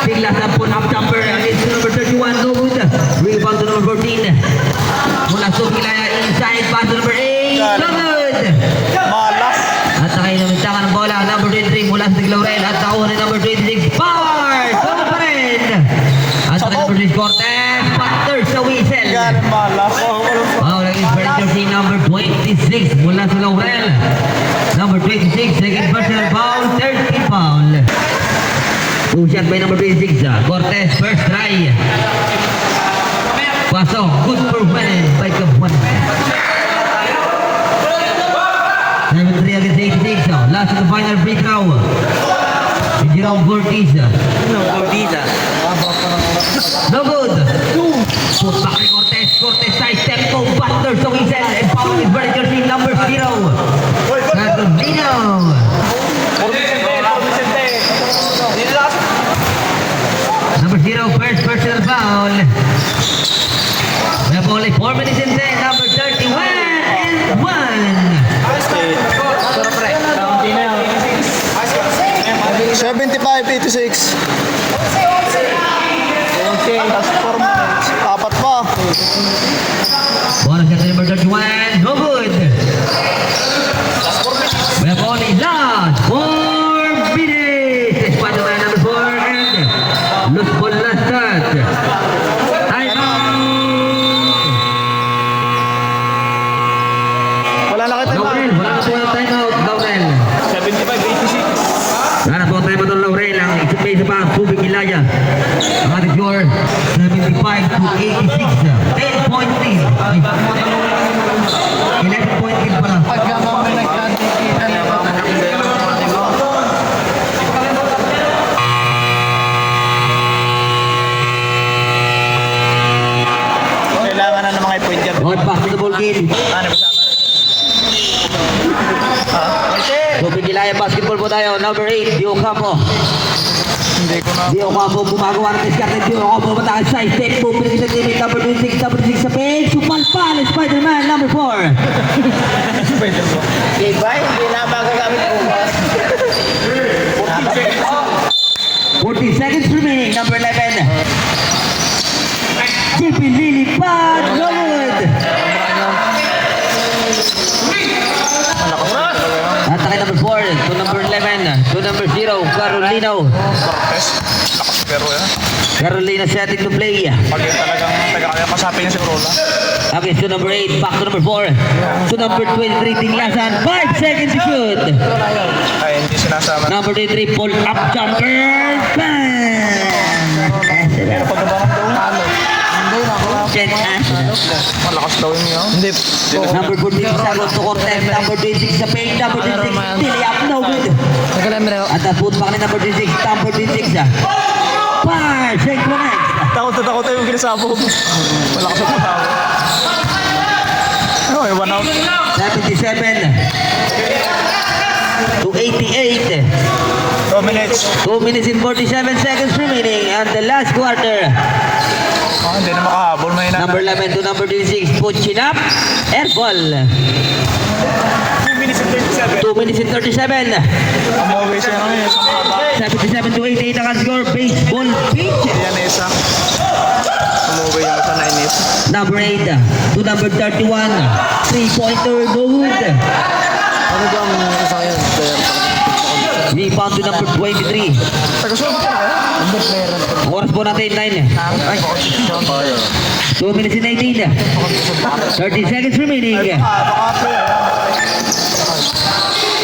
Tiglasan po ng jumper against number 31. No good. Rebound to number 14. Mula Sukilaya inside. Pass to number 8. No good. Malas. At nakainamintakan ng bola. Number 23 mula sa Tiglaurel. At nakuha ni number 26. Power! Solo pa rin. At naka number 6 Cortez. Panther sa whistle. Yan, malas. Foul against jersey number 26 mula sa Laurel. Number 26, second personal foul, 30 foul. Two shot by number 26, Cortez, first try. Pasok, good for one by Kapuan. Number 3 against 86, last of the final free throw. Jerome Cortez. No good. Put back ni Cortez. Cortez side step go. Buster sa whistle. And foul is very jersey number 0. Carolino. Number 0, first personal foul. We have only 4 minutes and 10. Number 31 and 1. 75-86. Tapos 4 minutes. Apat pa. Bonus shot to number 31. No good. We have only last 4 minutes. Spider-Man number 4 and loose ball last shot. Time out. Wala na kita. Laurel, wala na po ang time out. Laurel. 75-86. Wala na po ang time out ng Laurel. Ang isa pa ang Subic Ilaya. Ang ating score, 75 to 86. 10 point lead. 11 point lead pa lang. Kailangan na ng mga point dyan. Going back to the ball game. Ano ba? Subic Ilaya basketball po tayo. Number 8, Dio Campo. Hindi ko na. Di Ocampo gumagawa ng diskarte. Di Ocampo matakas side step. Bumili sa teammate number 26. Number 26 sa page. Supalpal. Spider-Man number 4. Diba? Hindi na magagamit ko. 40 seconds remaining. Number 11. JP Lilipad. Longwood. Atake number 4 to number 11 to number 0 Carolino. Cortez. Lakas pero yan. Carolina setting to play. Pag yun talagang taga-kaya kasapi niya si Rola. Okay, to number 8 back to number 4 to number 23 Tinglasan. 5 seconds to shoot. Ay, hindi sinasama. Number 23 pull up jumper. Bam! Pero pag nabangan daw. Check Malakas daw yun yun. Hindi. Number 14 Sagot to contest. Number 26 sa page. Number 26 Tilly up no good. At the foot back ni number 26. Number 26 Par! Synchronize. Takot na takot tayo yung ginasabog. Malakas ang patawag. Ano, 1 out. 77 to 88. 2 minutes. 2 minutes and 47 seconds remaining and the last quarter. Hindi na makahabol. May na. Number 11 to number 26, put chin up, air ball. 2 minutes and 37. 2 minutes and 37. Umuwi siya ngayon. 77 to 88 ang score, baseball pitch. Yan na isa. Umuwi yung isa na inis. Number 8 to number 31, 3-pointer, no good. Ano ba ang isa yun? Rebound to number 23. Taga-sulit ka na. Hindi player. Ang oras po natin, 9. 2 minutes and 18. 30 seconds remaining. Baka pa yan.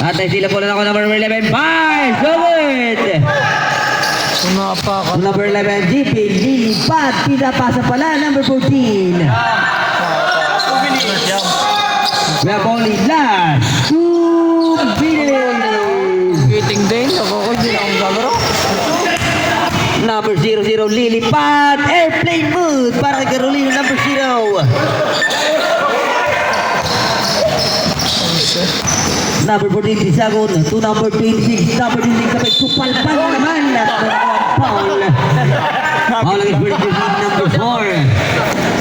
At ay sila po lang ako number 11, Mars, no good. Sumapa ka. Number 11, GP, Lilipad, pinapasa pala, number 14. 2 minutes. We have only last 2 minutes. Waiting din. Ako ko hindi na akong gagaro. Number 00, Lilipad, airplane mode para kay Carolina, number 0. Number 14, Tisagon, to number 26, number 26, sabay kupalpal naman at Paul. Paul is number 4.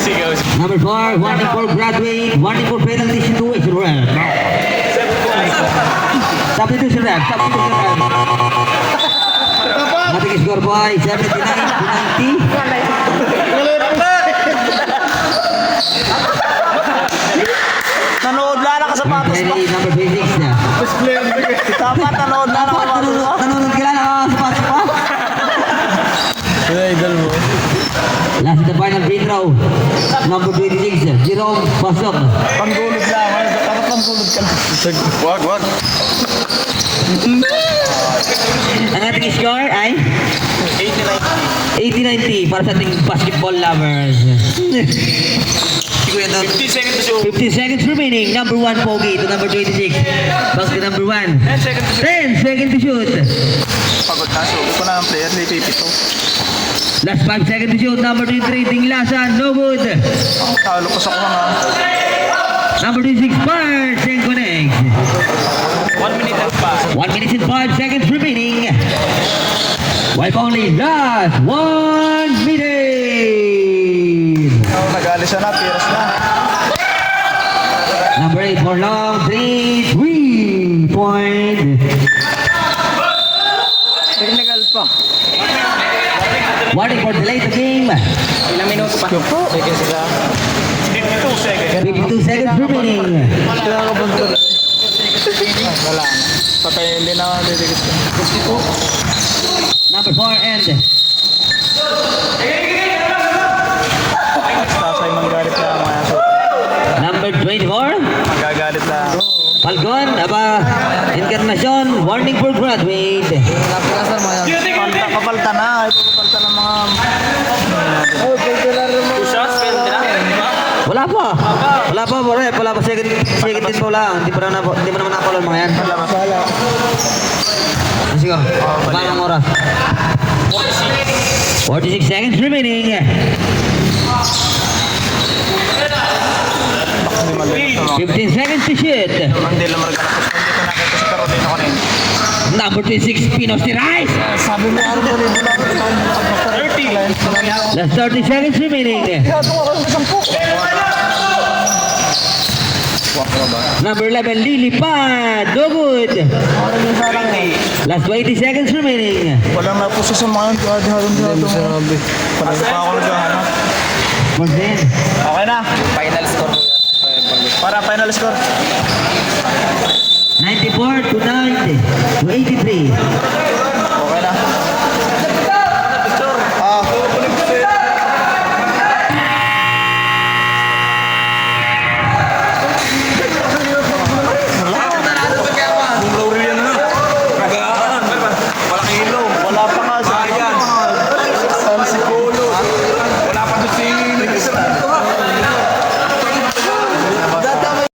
Sige. Number 4, wanting for graduate, wanting for penalty situation. Substitution rep, substitution rep. Mating score boy, 79 to 90. Nanood lang ka sa patos mo. Number 26 na. Dapat nanood lang ka sa patos mo. Tanunod ka lang ako sa patos pa. Idol mo. Last the final free throw. Number 26, Jerome Pasok. Panggulog lang. Dapat panggulog ka lang. Wag. Ang ating score ay 80-90 para sa ating basketball lovers. 50 seconds to shoot. 15 seconds remaining. Number 1 Pogi to number 26. Back to number 1. 10 seconds to shoot. 10 seconds to shoot. Pagod na. So, ito na ang player. Hindi pipito. Last 5 seconds to shoot. Number 23 Tinglasan. No good. Talo pa sa kuha nga. Number 26 Parks and connects. 1 minute and 5. 1 minute and 5 seconds remaining. Wipe only last 1 minute. Nag-alis siya na. Piras na. Number 8 for long 3-point. Technical pa. Warning for delay the game. Ilang minuto pa? Sige sila. 52 seconds. 52 seconds remaining. Kailangan ka bang tuloy? Wala na. Patay, hindi na didikit ko. Number 4 and Sasay manggalit lang mga aso. number 24 Magagalit lang. Falcon, Encarnacion, warning for graduate. Napakasar mo yan. Kapalta na. Ipapalta ng mga... Oh, popular mo. Wala pa, bro. Wala pa, second din po lang. Hindi pa naman napalon mga yan. Wala. Sige, paano ang oras? 46 seconds remaining. Hindi magalit. 15 seconds to shoot. Hindi lang maragana. Hindi ko nakita si Carolina kanina. Number 26, Pinos Tirais. Sabi mo, ano ba rin? 30. Last 30 seconds remaining. Kaya ito ako ng 10. Number 11, Lilipad. No good. Parang yung sarang Last 20 seconds remaining. walang napuso sa mga dihadong. Parang pa ako naghahanap. Once in. Okay na. Final score. Para final score. 94 to 90 to 83.